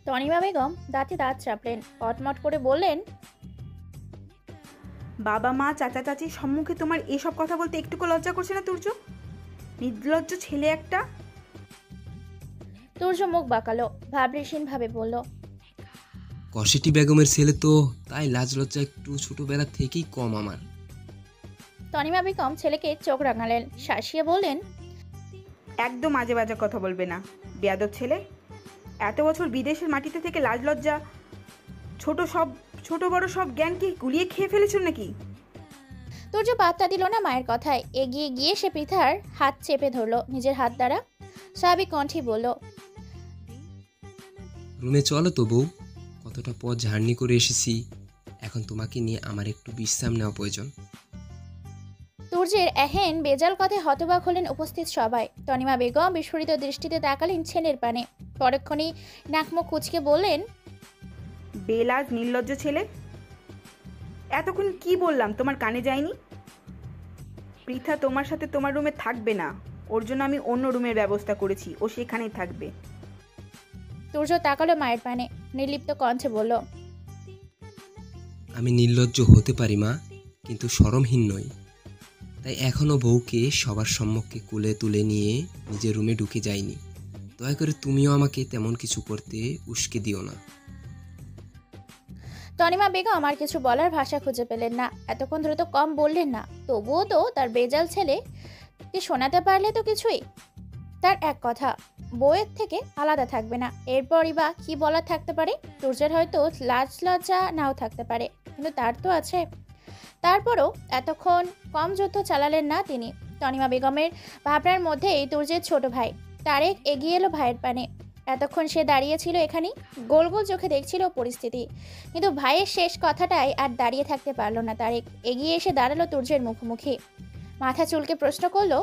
তনিমা বেগম দাঁতে দাঁত চাপলেন, কটমট করে বললেন, বাবা মা চাচা চাচির সম্মুখে তোমার এসব কথা বলতে একটুকু লজ্জা করছে না তুর্য? নির্লজ্জ ছেলে একটা। তুর্য মুখ বাঁকালো, ভাবলেশীন ভাবে বলল, কষেটি বেগমের ছেলে তো, তাই লাজ লজ্জা একটু ছোটবেলা থেকেই কম আমার। তনিমা বেগম ছেলেকে চোখ রাঙালেন, শাসিয়ে বললেন, একদম আজে বাজে কথা বলবে না, বেয়াদব ছেলে। এত বছর বিদেশের মাটিতে থেকে লাজ লজ্জা ছোট বড় সব জ্ঞান কি গুলিয়ে খেয়ে ফেলেছ নাকি? তুর্য পাত্তা দিল না মায়ের কথায়। এগিয়ে গিয়ে সে পৃথার হাত চেপে ধরলো নিজের হাত দ্বারা, স্বাভাবিক কণ্ঠে বলল, রুমে চলো তো বউ, কতটা পথ জার্নি করে এসেছি, এখন তোমাকে নিয়ে আমার একটু বিশ্রাম নেওয়া প্রয়োজন। তুর্যের এহেন বেজাল কথায় হতবাক হলেন উপস্থিত সবাই। তনিমা বেগম বিস্ফোরিত দৃষ্টিতে তাকালেন ছেলের পানে, পরক্ষণেই নাকমুখ কুঁচকে বললেন, বেলাজ নির্লজ্জ ছেলে। এতক্ষণ কি বললাম তোমার কানে যায়নি? পৃথা তোমার সাথে তোমার রুমে থাকবে না, ওর জন্য আমি অন্য রুমের ব্যবস্থা করেছি, ও সেখানেই থাকবে। তুর্য তাকালো মায়ের পানে, নির্লিপ্ত কণ্ঠে বলল, আমি নির্লজ্জ হতে পারি মা, কিন্তু শরমহীন নই। তাই এখনও বউকে সবার সম্মুখে কোলে তুলে নিয়ে নিজের রুমে ঢুকে যাইনি। দয়া করে তুমিও আমাকে তেমন কিছু করতে উস্কে দিও না। তনিমা বেগম আর কিছু বলার ভাষা খুঁজে পেলেন না। এতক্ষণ ধরে তো কম বললেন না, তবুও তো তার বেজাল ছেলে কে শোনাতে পারলে তো কিছুই। তার এক কথা, বউয়ের থেকে আলাদা থাকবে না। এরপরই বা কি বলার থাকতে পারে? তুর্যের হয়তো লাজ লজ্জা নাও থাকতে পারে, কিন্তু তার তো আছে। তারপরও এতক্ষণ কম যুদ্ধ চালালেন না তিনি। তনিমা বেগমের ভাবনার মধ্যেই তুর্যের ছোট ভাই তারেক এগিয়ে এলো ভাইয়ের পানে। এতক্ষণ সে দাঁড়িয়েছিল এখানেই, গোল গোল চোখে দেখছিল পরিস্থিতি। কিন্তু ভাইয়ের শেষ কথাটাই আর দাঁড়িয়ে থাকতে পারল না তারেক। এগিয়ে এসে দাঁড়ালো তুর্যের মুখোমুখি, মাথা চুলকে প্রশ্ন করলো,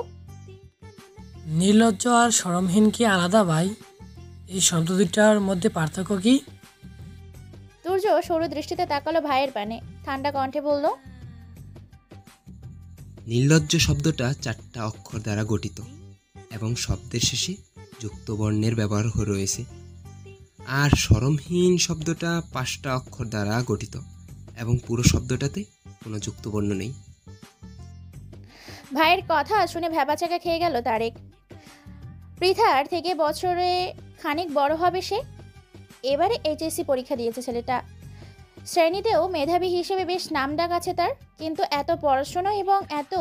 নির্লজ্জ আর শরমহীন কি আলাদা ভাই? এই শব্দ দুইটার মধ্যে পার্থক্য কি? তুর্য সরু দৃষ্টিতে তাকালো ভাইয়ের পানে, ঠান্ডা কণ্ঠে বলল, নির্লজ্জ শব্দটা 4টা অক্ষর দ্বারা গঠিত এবং শব্দের শেষে যুক্তবর্ণের ব্যবহার রয়েছে। আর শরমহীন শব্দটা 5টা অক্ষর দ্বারা গঠিত এবং পুরো শব্দটাতে কোনো যুক্তবর্ণ নেই। ভাইয়ের কথা শুনে ভ্যাবাচাকা খেয়ে গেল তারেক। পৃথার থেকে বছরে খানিক বড় হবে সে। এবারে এইচএসসি পরীক্ষা দিয়েছে ছেলেটা। শ্রেণীতেও মেধাবী হিসেবে বেশ নামডাক আছে তার, কিন্তু এত পড়াশোনা এবং এত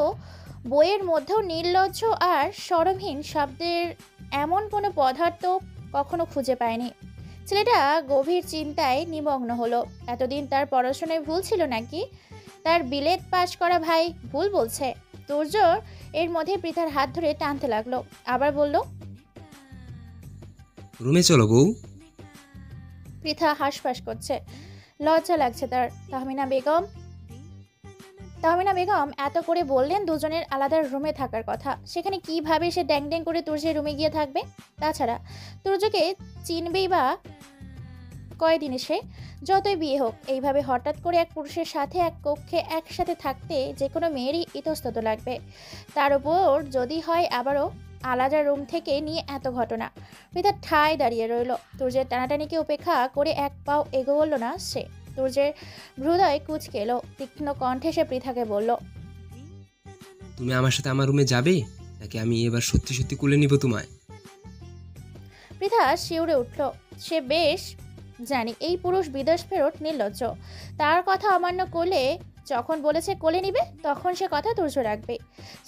বইয়ের মধ্যেও নির্লজ্জ আর শরমহীন শব্দের এমন কোনো পদার্থ কখনো খুঁজে পায়নি। ছেলেটা গভীর চিন্তায় নিমগ্ন হলো। এতদিন তার পড়াশোনায় ভুল ছিল নাকি? তার বিলেত পাশ করা ভাই ভুল বলছে? তুর্য এর মধ্যে পৃথার হাত ধরে টানতে লাগলো, আবার বলল, রুমে চলো বউ। পৃথা হাঁসফাঁস করছে, লজ্জা লাগছে তার। তাহমিনা বেগম এত করে বললেন দুজনের আলাদা রুমে থাকার কথা, সেখানে কিভাবে সে ড্যাং ড্যাং করে তুর্যের রুমে গিয়ে থাকবে? তাছাড়া তুর্যকে চিনবেই বা কয়দিনে সে? যতই বিয়ে হোক, এইভাবে হঠাৎ করে এক পুরুষের সাথে এক কক্ষে একসাথে থাকতে যে কোনো মেয়েরই ইতস্তত লাগবে। তার উপর যদি হয় আবারও আলাদা রুম থেকে নিয়ে এত ঘটনা। পৃথা ঠায় দাঁড়িয়ে রইল। তুর্যের টানাটানিকে উপেক্ষা করে এক পাও এগোল না সে। তুর্যের হৃদয় কুঁচকে এলো, তীক্ষ্ণ কণ্ঠে সে পৃথাকে বলল, তুমি আমার সাথে আমার রুমে যাবে, নাকি আমি এবার সত্যি সত্যি কোলে নিব তোমায়? পৃথা শিউরে উঠল। সে বেশ জানি এই পুরুষ বিদেশ ফেরত নির্লজ্জ। তার কথা অমান্য করলে যখন বলেছে কোলে নিবে, তখন সে কথা তুর্য রাখবে।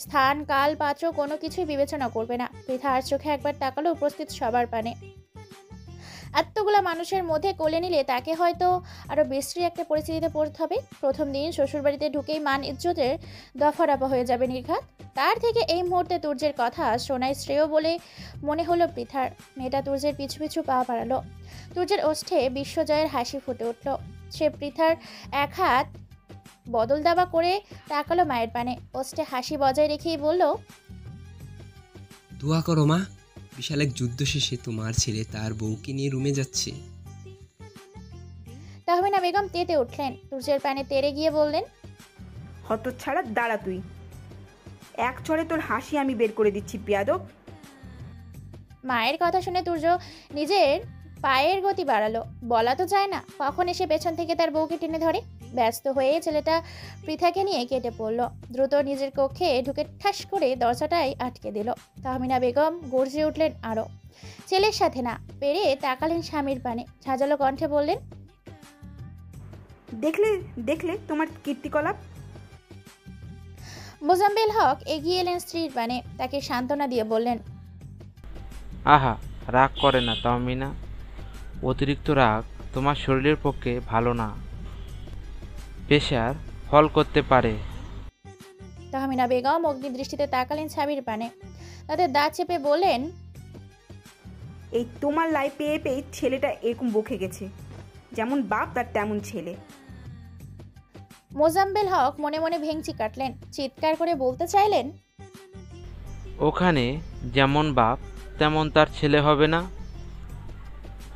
স্থান কাল পাত্র কোনো কিছুই বিবেচনা করবে না। পৃথা আর চোখে একবার তাকালো উপস্থিত সবার পানে। এতগুলা মানুষের মধ্যে কোলে নিলে তাকে হয়তো আরো বিশ্রী একটা পরিস্থিতিতে পড়তে হবে। প্রথম দিন শ্বশুরবাড়িতে ঢুকেই মান ইজ্জতের দফারফা হয়ে যাবে নির্ঘাত। তার থেকে এই মুহূর্তে তুর্যের কথা শোনাই শ্রেয় বলে মনে হলো পৃথার। মেয়েটা তুর্যের পিছু পিছু পা বাড়ালো। তুর্যের ওষ্ঠে বিশ্বজয়ের হাসি ফুটে উঠল। সে পৃথার এক হাত বদল দাবা করে তাকালো মায়ের পানে, ওষ্ঠে হাসি বজায় রেখেই বলল, দোয়া করো মা, বিশাল এক যুদ্ধ শেষে তোমার ছেলে তার বউকে নিয়ে রুমে যাচ্ছে। তাহমিনা বেগম তেতে উঠলেন, তুর্যের পানে তেড়ে গিয়ে বললেন, হতচ্ছাড়া, দাঁড়া তুই। এক চড়ে তোর হাসি আমি বের করে দিচ্ছি বেয়াদব। মায়ের কথা শুনে তুর্য নিজের পায়ের গতি বাড়ালো। বলা তো যায় না কখন এসে পেছন থেকে তার বউকে টেনে ধরে। ব্যস্ত হয়ে ছেলেটা পৃথাকে নিয়ে কেটে পড়ল। দ্রুত নিজের কক্ষে ঢুকে ঠাস করে দরজাটাই আটকে দিল। তাহমিনা বেগম গর্জে উঠলেন আরো। ছেলের সাথে না পেরে তাকালেন স্বামীর পানে, ঝাঁঝালো কণ্ঠে বললেন, দেখলে দেখলে তোমার কীর্তিকলাপ। মোজাম্মেল হক এগিয়ে এলেন স্ত্রীর পানে, তাকে সান্ত্বনা দিয়ে বললেন, আহা, রাগ করে না তাহমিনা। অতিরিক্ত রাগ তোমার শরীরের পক্ষে ভালো না, প্রেশার ফল করতে পারে। তাহমিনা বেগম অগ্নিদৃষ্টিতে তাকালেন স্বামীর পানে, তাদের দাঁত চেপে বললেন, এই তোমার লাই পেয়ে পেয়ে ছেলেটা এরকম বকে গেছে। যেমন বাপ তার তেমন ছেলে। মোজাম্মেল হক মনে মনে ভেঙচি কাটলেন, চিৎকার করে বলতে চাইলেন, ওখানে যেমন বাপ তেমন তার ছেলে হবে না?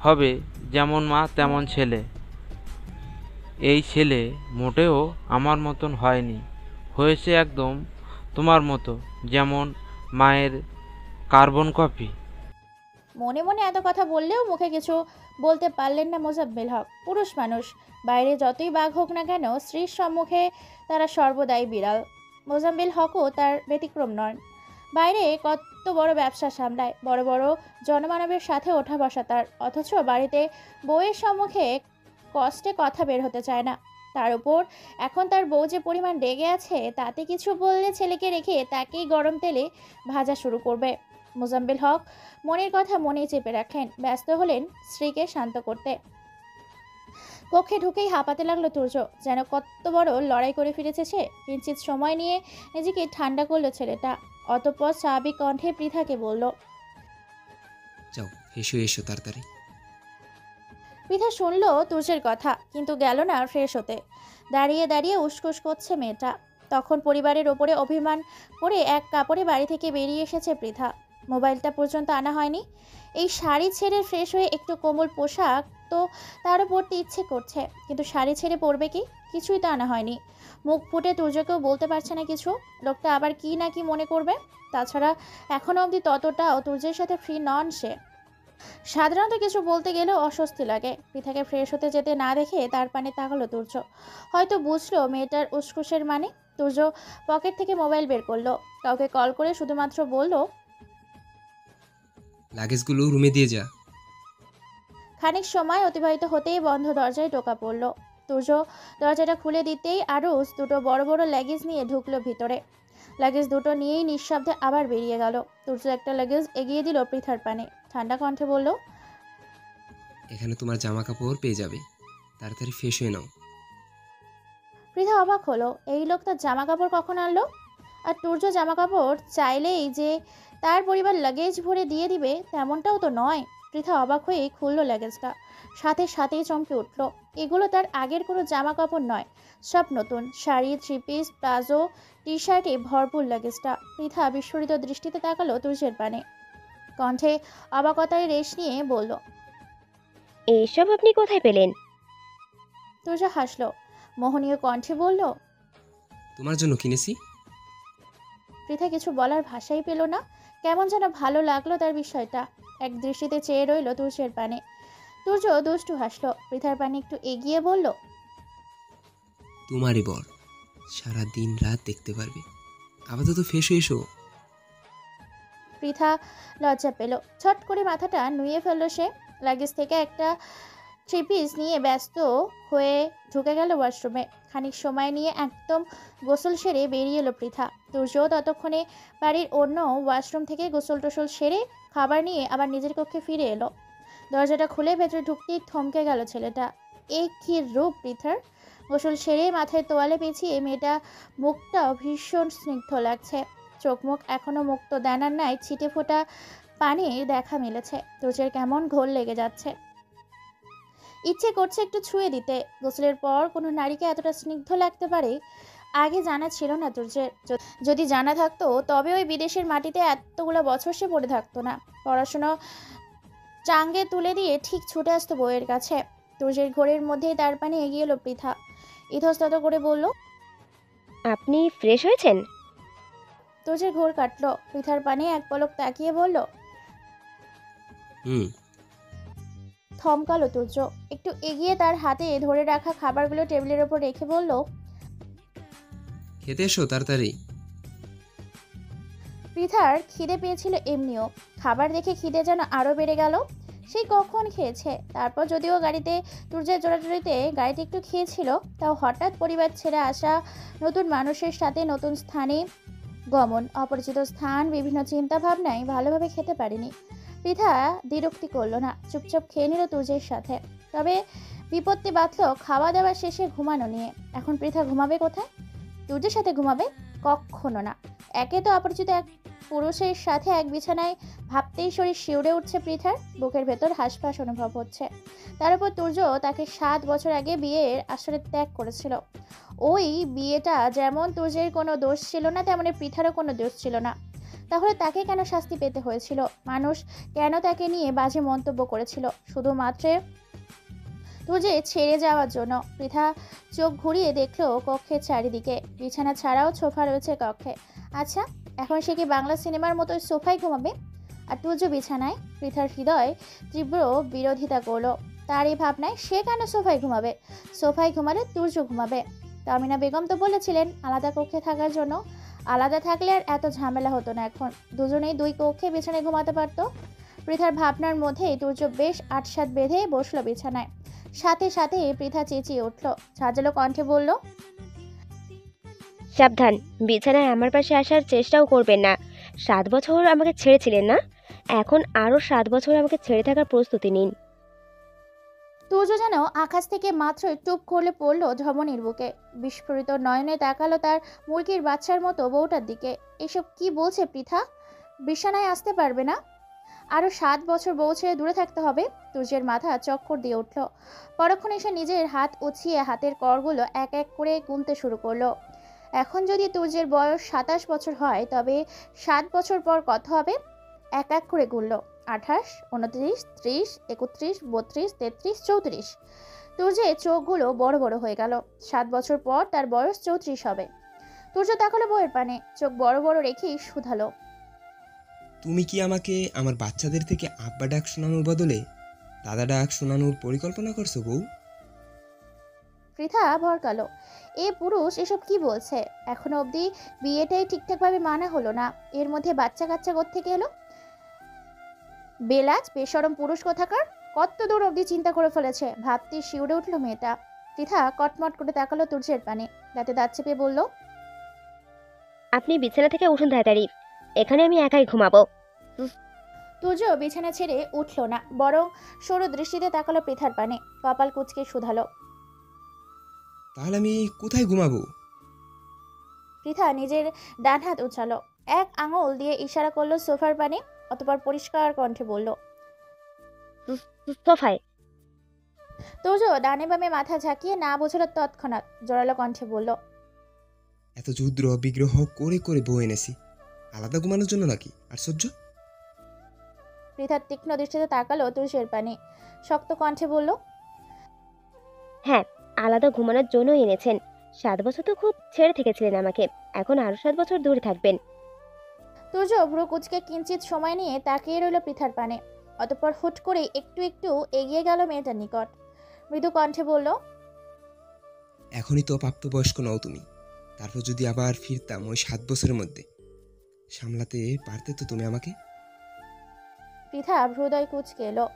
হবে যেমন মা তেমন ছেলে। এই ছেলে মোটেও আমার মতন হয়নি, হয়েছে একদম তোমার মতো, যেমন মায়ের কার্বন কপি। মনে মনে এত কথা বললেও মুখে কিছু বলতে পারলেন না মোজাম্মেল হক। পুরুষ মানুষ, বাইরে যতই বাঘ হোক না কেন, স্ত্রীর সম্মুখে তারা সর্বদাই বিড়াল। মোজাম্মেল হকও তার ব্যতিক্রম নন। বাইরে কত বড় ব্যবসা সামলায়, বড় বড় জনমানবের সাথে ওঠা বসা তার, অথচ বাড়িতে বউয়ের সম্মুখে কষ্টে কথা বের হতে চায় না। তার উপর এখন তার বউ যে পরিমাণ রেগে আছে, তাতে কিছু বললে ছেলেকে রেখে তাকেই গরম তেলে ভাজা শুরু করবে। মোজাম্মেল হক মনের কথা মনেই চেপে রাখলেন, ব্যস্ত হলেন স্ত্রীকে শান্ত করতে। কক্ষে ঢুকেই হাঁপাতে লাগলো তুর্য, যেন কত বড় লড়াই করে ফিরেছে সে। কিঞ্চিত সময় নিয়ে নিজেকে ঠান্ডা করলো ছেলেটা, অতঃপর স্বাভাবিক কণ্ঠে পৃথাকে বলল, যাও এসো এসো তাড়াতাড়ি। পৃথা শুনলো তুর্যের কথা, কিন্তু গেল না ফ্রেশ হতে। দাঁড়িয়ে দাঁড়িয়ে উসকুস করছে মেয়েটা। তখন পরিবারের ওপরে অভিমান করে এক কাপড়ে বাড়ি থেকে বেরিয়ে এসেছে পৃথা। মোবাইলটা পর্যন্ত আনা হয়নি। এই শাড়ি ছেড়ে ফ্রেশ হয়ে একটু কোমল পোশাক তো তারও পরতে ইচ্ছে করছে, কিন্তু শাড়ি ছেড়ে পরবে কি? কিছুই তো আনা হয়নি। মুখ ফুটে তুর্যকেও বলতে পারছে না কিছু, লোকটা আবার কি না কি মনে করবে। তাছাড়া এখনও অবধি ততটাও তুর্যের সাথে ফ্রি নন সে। সাধারণত কিছু বলতে গেলেও অস্বস্তি লাগে। পৃথাকে ফ্রেশ হতে যেতে না দেখে তার পানে তাকালো তুর্য। হয়তো বুঝলো মেয়েটার উসকুসের মানে। তুর্য পকেট থেকে মোবাইল বের করলো, কাউকে কল করে শুধুমাত্র বলল, লাগেজগুলো রুমে দিয়ে যা। খানিক সময় অতিবাহিত হতেই বন্ধ দরজায় টোকা পড়ল। তুর্য দরজাটা খুলে দিতেই আরুষ দুটো বড় বড় লাগেজ নিয়ে ঢুকলো ভিতরে। লাগেজ দুটো নিয়েই নিঃশব্দে আবার বেরিয়ে গেল। তুর্য একটা লাগেজ এগিয়ে দিল পৃথার পানে, ঠান্ডা কণ্ঠে বলল, এখানে তোমার জামা কাপড় পেয়ে যাবে, তাড়াতাড়ি ফ্রেশ হয়ে নাও। পৃথা অবাক হলো, এই লোক তার জামা কাপড় কখন আনলো? আর তুর্য জামা কাপড় চাইলেই যে তার পরিবার লাগেজ ভরে দিয়ে দিবে তেমনটাও তো নয়। পৃথা অবাক হয়ে খুললো লাগেজটা, সাথে সাথেই চমকে উঠল। এগুলো তার আগের কোনো জামা কাপড় নয়, সব নতুন। শাড়ি, থ্রি পিস, প্লাজো, টি শার্টে ভরপুর লাগেজটা। পৃথা বিস্ফোরিত দৃষ্টিতে তাকালো তুর্যের পানে, কণ্ঠে অবাকতায় রেশ নিয়ে বলল, এইসব আপনি কোথায় পেলেন? তুর্য হাসলো, মোহনীয় কণ্ঠে বলল, তোমার জন্য কিনেছি। পৃথা কিছু বলার ভাষাই পেল না। কেমন যেন ভালো লাগলো তার বিষয়টা। এক দৃষ্টিতে চেয়ে রইল তুর্যের পানে। তুর্য দুষ্টু হাসলো, পৃথার পানে একটু এগিয়ে বলল, তোমারই বর, সারা দিন রাত দেখতে পারবে। আপাতত ফ্রেশ হয়ে এসো। পৃথা লজ্জা পেল, ছট করে মাথাটা নুয়ে ফেললো সে। লাগেজ থেকে একটা থ্রি পিস নিয়ে ব্যস্ত হয়ে ঢুকে গেল ওয়াশরুমে। খানিক সময় নিয়ে একদম গোসল সেরে বেরিয়ে এলো পৃথা। তুর্য ততক্ষণে বাড়ির অন্য ওয়াশরুম থেকে গোসল টোসল সেরে খাবার নিয়ে আবার নিজের কক্ষে ফিরে এলো। দরজাটা খুলে ভেতরে ঢুকতেই থমকে গেল ছেলেটা। এই কী রূপ পৃথার! গোসল সেরে মাথায় তোয়ালে পেঁচিয়ে মেয়েটা মুখটাও ভীষণ স্নিগ্ধ লাগছে। চোখ মুখ এখনো মুক্ত দানার নাই ছিটে ফোটা পানির দেখা মিলেছে। তুর্যের কেমন ঘোর লেগে যাচ্ছে, ইচ্ছে করছে একটু ছুঁয়ে দিতে। গোসলের পর কোনো নারীকে এতটা স্নিগ্ধ লাগতে পারে আগে জানা ছিল না তুর্যের। যদি জানা থাকতো তবে ওই বিদেশের মাটিতে এতগুলো বছর সে পড়ে থাকতো না। পড়াশুনো চাঙ্গে তুলে দিয়ে ঠিক ছুটে আসতো বউয়ের কাছে। তুর্যের ঘোরের মধ্যেই তার পানে এগিয়ে এলো পৃথা, ইতস্তত করে বলল, আপনি ফ্রেশ হয়েছেন? তুর্যের ঘোর কাটলো, পৃথার পানে এক পলক তাকিয়ে বলল, হুম। থ থমকালো তুর্য। একটু এগিয়ে তার হাতে ধরে রাখা খাবারগুলো টেবিলের ওপর রেখে বলল, খেতে এসো তাড়াতাড়ি। পৃথার খিদে পেয়েছিল এমনিও, খাবার দেখে খিদে যেন আরও বেড়ে গেল। সেই কখন খেয়েছে। তারপর যদিও গাড়িতে তুর্যের জোড়াজুড়িতে গাড়িতে একটু খেয়েছিল, তাও হঠাৎ পরিবার ছেড়ে আসা, নতুন মানুষের সাথে নতুন স্থানে গমন, অপরিচিত স্থান, বিভিন্ন চিন্তা ভাবনায় ভালোভাবে খেতে পারেনি। পৃথা দ্বিরুক্তি করলো না, চুপচাপ খেয়ে নিল তুর্যের সাথে। তবে বিপত্তি বাঁধল খাওয়া দাওয়া শেষে ঘুমানো নিয়ে। এখন পৃথা ঘুমাবে কোথায়? তুর্যের সাথে ঘুমাবে? কখনো না। একে তো অপরিচিত এক পুরুষের সাথে এক বিছানায়, ভাবতেই শরীর শিউরে উঠছে পৃথার, বুকের ভেতর হাঁসফাঁস অনুভব হচ্ছে। তার উপর তুর্য তাকে 7 বছর আগে বিয়ের আসরে ত্যাগ করেছিল। ওই বিয়েটা যেমন তুর্যের কোনো দোষ ছিল না, তেমনি পৃথারও কোনো দোষ ছিল না। তাহলে তাকে কেন শাস্তি পেতে হয়েছিল? মানুষ কেন তাকে নিয়ে বাজে মন্তব্য করেছিল? শুধুমাত্র তুর্যে ছেড়ে যাওয়ার জন্য। পৃথা চোখ ঘুরিয়ে দেখলো কক্ষের চারিদিকে, বিছানা ছাড়াও সোফা রয়েছে কক্ষে। আচ্ছা, এখন সে কি বাংলা সিনেমার মতো সোফায় ঘুমাবে? আর তুর্য বিছানায়? পৃথার হৃদয় তীব্র বিরোধিতা করলো। তার এই ভাবনায় সে কেন সোফায় ঘুমাবে? সোফায় ঘুমালে তুর্য ঘুমাবে। তামিনা বেগম তো বলেছিলেন আলাদা কক্ষে থাকার জন্য। আলাদা থাকলে আর এত ঝামেলা হতো না। এখন দুজনেই 2 কক্ষে বিছানায় ঘুমাতে পারতো। পৃথার ভাবনার মধ্যেই তুর্য বেশ আটসাত বেঁধে বসলো বিছানায়। সাথে সাথে পৃথা চেঁচিয়ে উঠল, ঝাঁঝালো কণ্ঠে বলল, সাবধান, বিছানায় আমার পাশে আসার চেষ্টাও করবেন না। 7 বছর আমাকে ছেড়েছিলেন না? এখন আরও 7 বছর আমাকে ছেড়ে থাকার প্রস্তুতি নিন। তুর্য যেন আকাশ থেকে মাত্র টুপ করলে পড়ল ধমনীর বুকে। বিস্ফোরিত নয়নে তাকালো তার মুরগির বাচ্চার মতো বউটার দিকে। এসব কি বলছে পৃথা? বিছানায় আসতে পারবে না? আরও 7 বছর বউ ছেড়ে দূরে থাকতে হবে? তুর্যের মাথা চক্কর দিয়ে উঠল। পরক্ষণে সে নিজের হাত উছিয়ে হাতের করগুলো এক এক করে গুনতে শুরু করলো। এখন যদি তুর্যের বয়স 27 বছর হয়, তবে 7 বছর পর কত হবে? এক এক করে গুনল। 28, 29, 30, 31, 32, 33, 34। তুর্যের চোখগুলো বড় বড় হয়ে গেল। 7 বছর পর তার বয়স 34 হবে। তুর্য তাকালো বউয়ের পানে, চোখ বড় বড় রেখেই শুধালো, তুমি কি আমাকে আমার বাচ্চাদের থেকে আব্বা ডাক শোনানোর বদলে দাদা ডাক শোনানোর পরিকল্পনা করছো বউ? পৃথা ভরকালো। এ পুরুষ এসব কি বলছে? এখনো অবধি বিয়েটাই ঠিকঠাকভাবে মানা হলো না, এর মধ্যে বাচ্চা কাচ্চা কোত্থেকে এলো? বেলাজ বেশরম পুরুষ কোথাকার! কত দূর অবধি চিন্তা করে ফেলেছে, ভাবতে শিউরে উঠল মেয়েটা। পৃথা কটমট করে তাকালো তুর্যের পানে, দাঁতে দাঁত চেপে বলল, আপনি বিছানা থেকে উঠুন তাড়াতাড়ি, এখানে আমি একাই ঘুমাবো। তুর্য বিছানা ছেড়ে উঠল না, বরং সরু দৃষ্টিতে তাকালো পৃথার পানে, কপাল কুঁচকে শুধালো, তাহলে আমি কোথায় ঘুমাবো? পৃথা নিজের ডান হাত উঁচালো, এক আঙুল দিয়ে ইশারা করলো সোফার পানে, অতঃপর পরিষ্কার কণ্ঠে বলল, সোফায়। তুর্য ডানে বামে মাথা ঝাঁকিয়ে না বুঝলো তৎক্ষণাৎ জোরালো কণ্ঠে বলল, এত যুদ্র বিগ্রহ করে করে বউ এনেছি, আলাদা ঘুমানোর জন্য নাকি? আর সহ্য? পৃথার তীক্ষ্ণ দৃষ্টিতে তাকালো তুর্যের পানে, শক্ত কণ্ঠে বলল, হ্যাঁ, আলাদা ঘুমানোর জন্য এনেছেন। 7 বছর তো খুব ছেড়ে থেকেছিলেন আমাকে, এখন আরও 7 বছর দূরে থাকবেন। তুর্য ভ্রু কুচকে কিঞ্চিত সময় নিয়ে তাকিয়ে রইল পৃথার পানে, অতঃপর হুট করে একটু একটু এগিয়ে গেল মেয়েটার নিকট, মৃদু কণ্ঠে বলল, এখনই তো প্রাপ্তবয়স্ক নও তুমি, তারপর যদি আবার ফিরতাম ওই 7 বছরের মধ্যে, সামলাতে পারতে তো তুমি আমাকে? পৃথা হৃদয় কুচকে এলো।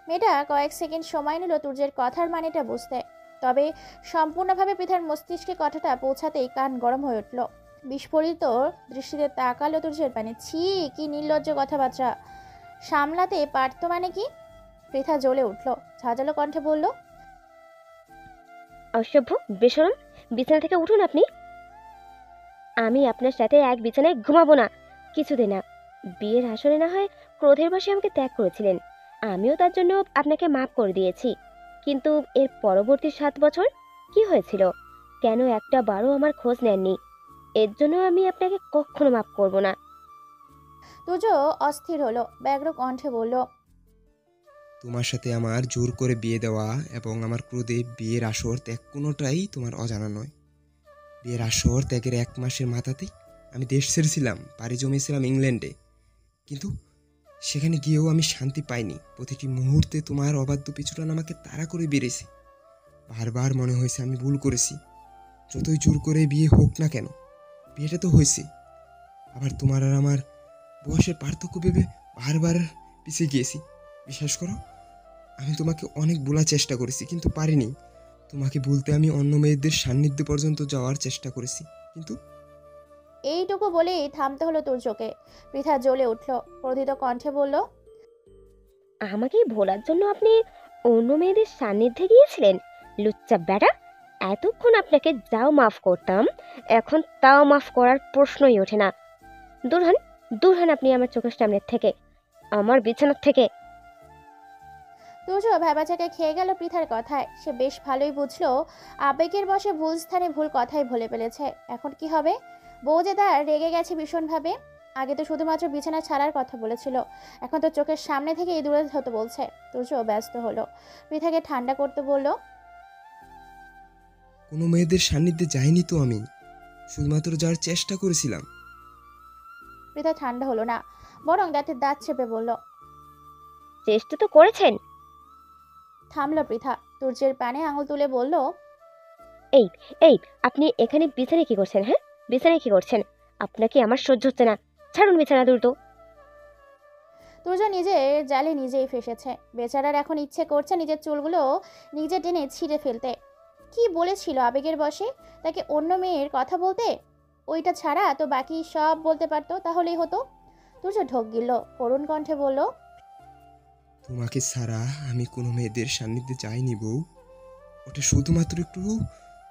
মেয়েটা কয়েক সেকেন্ড সময় নিল তুর্যের কথার মানেটা বুঝতে, তবে সম্পূর্ণভাবে পৃথার মস্তিষ্কে কথাটা পৌঁছাতেই কান গরম হয়ে উঠল। বিস্ফোরিত দৃষ্টিতে তাকালো তুর্যের পানে, ছি, কি নির্লজ্জ কথাবার্তা! সামলাতে পারতো মানে কি? পৃথা জ্বলে উঠল, ঝাঁঝালো কণ্ঠে বলল, অসভ্য, বেশরম, বিছানা থেকে উঠুন আপনি। আমি আপনার সাথে এক বিছানায় ঘুমাবো না, কিছুদিন না। বিয়ের আসরে না হয় ক্রোধের বশে আমাকে ত্যাগ করেছিলেন, আমিও তার জন্য আপনাকে মাফ করে দিয়েছি। কিন্তু এর পরবর্তী 7 বছর কি হয়েছিল? কেন একটা বারও আমার খোঁজ নেননি? এর জন্য আমি আপনাকে কখনো মাফ করব না। তুর্য অস্থির হলো, ব্যগ্র কণ্ঠে বলল, তোমার সাথে আমার জোর করে বিয়ে দেওয়া এবং আমার ক্রোধে বিয়ের আসর ত্যাগ কোনোটাই তোমার অজানা নয়। বিয়ের আসর ত্যাগের 1 মাসের মাথাতেই আমি দেশ ছেড়েছিলাম, পাড়ি জমিয়েছিলাম ইংল্যান্ডে। কিন্তু সেখানে গিয়েও আমি শান্তি পাইনি। প্রতিটি মুহূর্তে তোমার অবাধ্য পিছুটান আমাকে তাড়া করে বেড়েছে। বারবার মনে হয়েছে আমি ভুল করেছি। যতই জোর করে বিয়ে হোক না কেন, বিয়েটা তো হয়েছে। আবার তোমার আর আমার বয়সের পার্থক্য ভেবে বারবার পিছিয়ে গিয়েছি। বিশ্বাস করো, আমি তোমাকে অনেক বলার চেষ্টা করেছি, কিন্তু পারিনি। তোমাকে বলতে আমি অন্য মেয়েদের সান্নিধ্য পর্যন্ত যাওয়ার চেষ্টা করেছি, কিন্তু এইটুকু বলেই থামতে হলো তুর্যকে। পৃথা জ্বলে উঠল, ক্রোধিত কণ্ঠে বলল, আমাকে ভোলার জন্য আপনি অন্য মেয়েদের সান্নিধ্যে গিয়েছিলেন? লুচ্চা বেটা! এতক্ষণ আপনাকে যাও মাফ করতাম, এখন তাও মাফ করার প্রশ্নই ওঠে না। দূর হন, দূর হন আপনি আমার চোখের সামনের থেকে, আমার বিছানার থেকে। তুর্য ভ্যাবাচাকে খেয়ে গেল পৃথার কথায়। সে বেশ ভালোই বুঝলো আবেগের বশে ভুল স্থানে ভুল কথাই বলে ফেলেছে। এখন কি হবে? বউ যে তার রেগে গেছে ভীষণভাবে। আগে তো শুধুমাত্র বিছানা ছাড়ার কথা বলেছিল, এখন তো চোখের সামনে থেকে দূরে হতে বলছে। তুর্য ব্যস্ত হলো, পৃথাকে ঠান্ডা করতে বলল, কোনো মেয়েদের সান্নিধ্যে যাইনি তো আমি, শুধুমাত্র যাওয়ার চেষ্টা করেছিলাম। পৃথা ঠান্ডা হলো না, বরং দাঁতের দাঁত চেপে বলল। চেষ্টা তো করেছেন। থামলো পৃথা, তুর্যের পানে আঙুল তুলে বলল, এই এই আপনি এখানে বিছানায় কি করছেন? হ্যাঁ, বিছানায় কি করছেন? আপনাকে আমার সহ্য হচ্ছে না, ছাড়ুন বিছানা দ্রুত। তুর্য নিজের জালে নিজেই ফেসেছে। বেচারার এখন ইচ্ছে করছে নিজের চুলগুলো নিজে টেনে ছিঁড়ে ফেলতে। কি বলেছিল আবেগের বশে তাকে অন্য মেয়ের কথা বলতে? ওইটা ছাড়া তো বাকি সব বলতে পারতো, তাহলেই হতো। তুর্য ঢোক গিলল, করুণ কণ্ঠে বলল, তোমাকে ছাড়া আমি কোনো মেয়েদের সান্নিধ্যে যাইনি বউ। ওটা শুধুমাত্র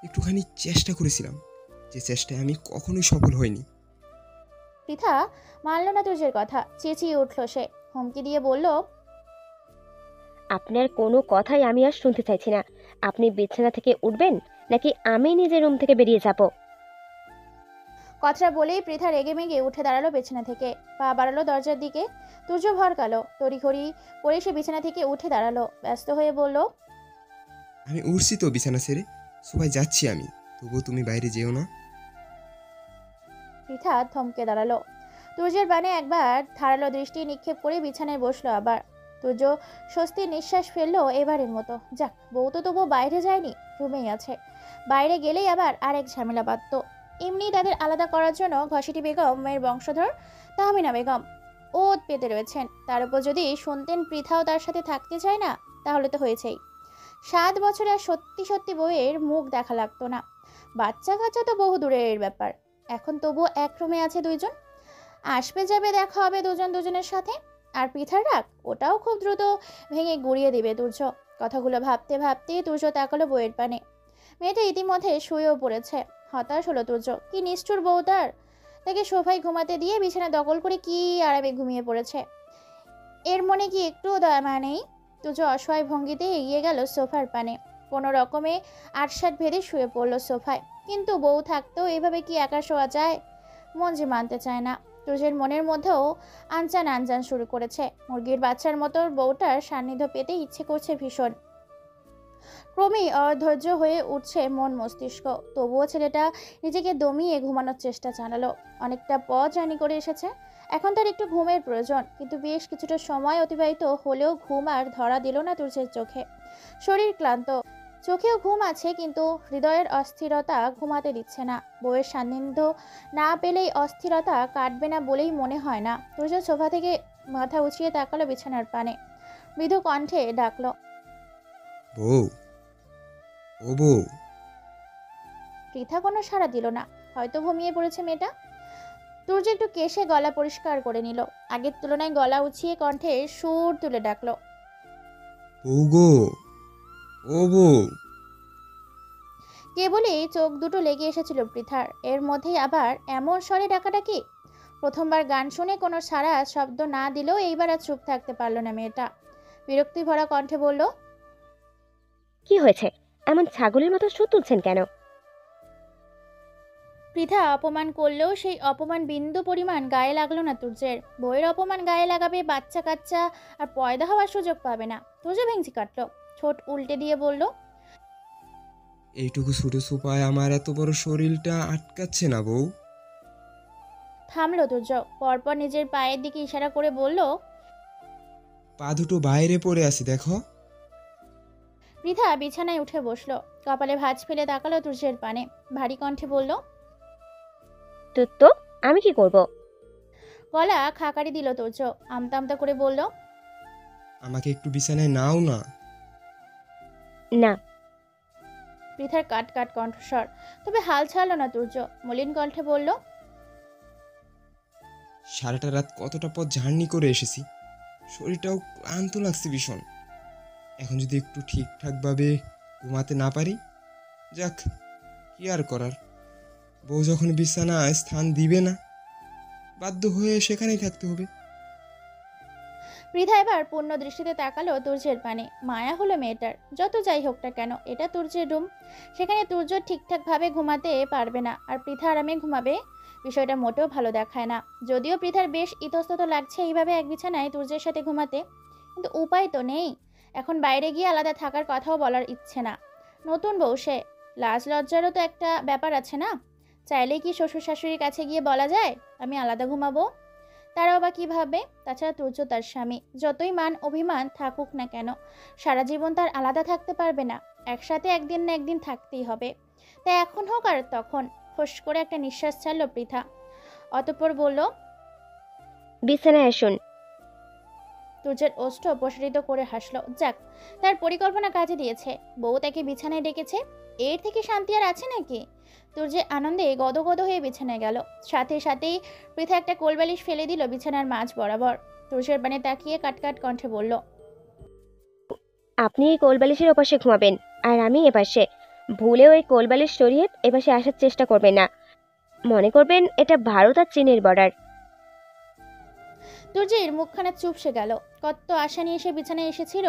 একটুখানি চেষ্টা করেছিলাম, যে চেষ্টায় আমি কখনোই সফল হইনি। পৃথা মানল না তুর্যের কথা, চেঁচিয়ে উঠল সে, হুমকি দিয়ে বলল, আপনার কোনো কথাই আমি আর শুনতে চাইছি না। আপনি বিছানা থেকে উঠবেন, নাকি আমি নিজের রুম থেকে বেরিয়ে যাব? কথাটা বলেই পৃথা রেগে মেগে উঠে দাঁড়ালো বিছানা থেকে, পা বাড়ালো দরজার দিকে। তুর্য ভরকালো, তড়িঘড়ি করে সে বিছানা থেকে উঠে দাঁড়ালো, ব্যস্ত হয়ে বলল, আমি উঠছি তো বিছানা ছেড়ে, সবাই যাচ্ছি আমি, তবুও তুমি বাইরে যেও না। পৃথা থমকে দাঁড়ালো। তুর্যের বানে একবার ধারালো দৃষ্টি নিক্ষেপ করে বিছানায় বসলো আবার। তুর্য স্বস্তির নিঃশ্বাস ফেললো এবারের মতো। যাক, বউ তো তবুও বাইরে যায়নি, রুমেই আছে। বাইরে গেলেই আবার আরেক ঝামেলা বাঁধত। এমনি তাদের আলাদা করার জন্য ঘসিটি বেগমের বংশধর তাহমিনা বেগম ওত পেতে রয়েছেন। তার উপর যদি শুনতেন পৃথাও তার সাথে থাকতে চায় না, তাহলে তো হয়েছেই। 7 বছরে আর সত্যি সত্যি বউয়ের মুখ দেখা লাগতো না। বাচ্চা কাচ্চা তো বহু দূরের ব্যাপার। এখন তবুও এক রুমে আছে দুইজন, আসবে যাবে দেখা হবে দুজন দুজনের সাথে। আর পৃথার রাগ, ওটাও খুব দ্রুত ভেঙে গুড়িয়ে দিবে তুর্য। কথাগুলো ভাবতে ভাবতে তুর্য তাকালো বইয়ের পানে। মেয়েটা ইতিমধ্যে শুয়েও পড়েছে। হতাশ হলো তুর্য, কি নিষ্ঠুর বউ তার। তাকে সোফায় ঘুমাতে দিয়ে বিছানা দখল করে কি আরামে ঘুমিয়ে পড়েছে। এর মনে কি একটুও দয়া মায়া নেই? তুর্য অসহায় ভঙ্গিতে এগিয়ে গেল সোফার পানে, কোনো রকমে আটসাট ভেদে শুয়ে পড়লো সোফায়। কিন্তু বউ থাকতেও এভাবে কি একা শোয়া যায়? মন যে মানতে চায় না। তুর্যের মনের মধ্যেও আনচান আনচান শুরু করেছে। মুরগির বাচ্চার মতো বউটার সান্নিধ্য পেতে ইচ্ছে করছে ভীষণ। ক্রমেই অধৈর্য হয়ে উঠছে মন মস্তিষ্ক। তবুও ছেলেটা নিজেকে দমিয়ে ঘুমানোর চেষ্টা চালালো। অনেকটা পথ জার্নি করে এসেছে, এখন তার একটু ঘুমের প্রয়োজন। কিন্তু বেশ কিছুটা সময় অতিবাহিত হলেও ঘুম আর ধরা দিল না তুর্যের চোখে। শরীর ক্লান্ত, চোখেও ঘুম আছে, কিন্তু হৃদয়ের অস্থিরতা ঘুমাতে দিচ্ছে না। বউয়ের সান্নিধ্য না পেলেই অস্থিরতা কাটবে না বলেই মনে হয় না। তুর্য সোফা থেকে মাথা উঁচিয়ে তাকালো বিছানার পানে, মৃদু কণ্ঠে ডাকলো, বউ, ও বউ। পৃথা কোনো সাড়া দিল না, হয়তো ঘুমিয়ে পড়েছে মেয়েটা। তুর্য একটু কেশে গলা পরিষ্কার করে নিল, আগের তুলনায় গলা উঁচিয়ে কণ্ঠে সুর তুলে ডাকলো, বউ গো, ও বউ। কেবলই চোখ দুটো লেগে এসেছিল পৃথার, এর মধ্যেই আবার এমন স্বরে ডাকাডাকি। প্রথমবার গান শুনে কোনো সাড়া শব্দ না দিলেও এইবার আর চুপ থাকতে পারল না মেয়েটা। বিরক্তি ভরা কণ্ঠে বলল, কি হয়েছে? এমন ছাগলের মতো সুর তুলছেন কেন? পৃথা অপমান করলেও সেই অপমান বিন্দু পরিমাণ গায়ে লাগলো না তুর্যের। বইয়ের অপমান গায়ে লাগাবে, বাচ্চা কাচ্চা আর পয়দা হওয়ার সুযোগ পাবে না। তুর্য ভেঙচি কাটলো, ঠোঁট উল্টে দিয়ে বলল, এইটুকু ছোট সোফায় আমার এত বড় শরীরটা আটকাচ্ছে না বউ। থামলো তুর্য, পরপর নিজের পায়ের দিকে ইশারা করে বলল, পা দুটো বাইরে পড়ে আছে দেখো। পৃথা বিছানায় উঠে বসলো, কপালে ভাঁজ ফেলে তাকালো তুর্যের পানে, ভারী কণ্ঠে বলল। তো আমি কি করব? গলা খাকারি দিল তুর্য, আমতা আমতা করে বলল। আমাকে একটু বিছানায় নাও না। না। পৃথার কাট কাট কণ্ঠস্বর, তবে হাল ছাড়লো না তুর্য, মলিন কণ্ঠে বলল। সারাটা রাত কতটা পথ জার্নি করে এসেছি, শরীরটাও ক্লান্ত লাগছে ভীষণ। এখন যদি একটু ঠিকঠাকভাবে ঘুমাতে না পারি, যাক, কি আর করার। বউ যখন বিছানায় স্থান দিবে না, বাধ্য হয়ে সেখানেই থাকতে হবে। পৃথা এবার পূর্ণ দৃষ্টিতে তাকালো তুর্যের পানে। মায়া হলো মেয়েটার, যত যাই হোক না কেন এটা তুর্যের রুম, সেখানে তুর্য ঠিকঠাকভাবে ঘুমাতে পারবে না আর পৃথা আরামে ঘুমাবে, বিষয়টা মোটেও ভালো দেখায় না। যদিও পৃথার বেশ ইতস্তত লাগছে এইভাবে এক বিছানায় তুর্যের সাথে ঘুমাতে, কিন্তু উপায় তো নেই। এখন বাইরে গিয়ে আলাদা থাকার কথাও বলার ইচ্ছে না। নতুন বউ সে, লাজ লজ্জারও তো একটা ব্যাপার আছে না। চাইলেই কি শ্বশুর শাশুড়ির কাছে গিয়ে বলা যায় আমি আলাদা ঘুমাবো? তারাও বা কিভাবে? তাছাড়া তুর্য তার স্বামী, যতই মান অভিমান থাকুক না কেন সারা জীবন তার আলাদা থাকতে পারবে না, একসাথে একদিন না একদিন থাকতেই হবে। তাই এখন হোক আর তখন। ফোঁস করে একটা নিঃশ্বাস ছাড়ল পৃথা, অতঃপর বলল। বিছানায় আসুন। তুর্যের ওষ্ঠ প্রসারিত করে হাসলো। যাক, তার পরিকল্পনা কাজে দিয়েছে, বউ তাকে বিছানায় ডেকেছে, এর থেকে শান্তি আর আছে নাকি? তুর্যের আনন্দে গদগদ হয়ে বিছানায় গেল, সাথে সাথেই পৃথা একটা কোলবালিশ ফেলে দিল বিছানার মাঝ বরাবর। তুর্যের পানে তাকিয়ে কাটকাট কণ্ঠে বলল। আপনি এই কোলবালিশের ওপাশে ঘুমাবেন আর আমি এপাশে। ভুলেও এই কোলবালিশ সরিয়ে এপাশে আসার চেষ্টা করবেন না। মনে করবেন এটা ভারত আর চীনের বর্ডার। তুর্যের মুখখানা চুপসে গেল। কত আশা নিয়ে সে বিছানায় এসেছিল,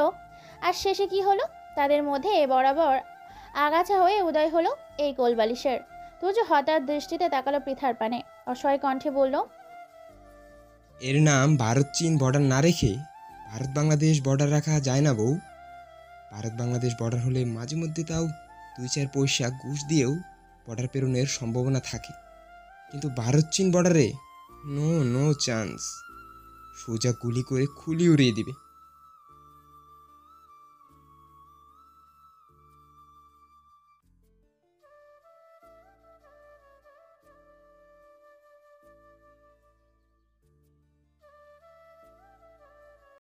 আর শেষে কি হলো? তাদের মধ্যে বরাবর আগাছা হয়ে উদয় হলো এই কোলবালিশের। তুর্য হঠাৎ দৃষ্টিতে তাকালো পৃথার পানে, অসহায় কণ্ঠে বলল। এর নাম ভারত চীন বর্ডার না রেখে ভারত বাংলাদেশ বর্ডার রাখা যায় না বউ? ভারত বাংলাদেশ বর্ডার হলে মাঝে মধ্যে তাও 2-4 পয়সা ঘুষ দিয়েও বর্ডার পেরোনোর সম্ভাবনা থাকে, কিন্তু ভারত চীন বর্ডারে নো চান্স। সোজা গুলি করে খুলি উড়িয়ে দিবে।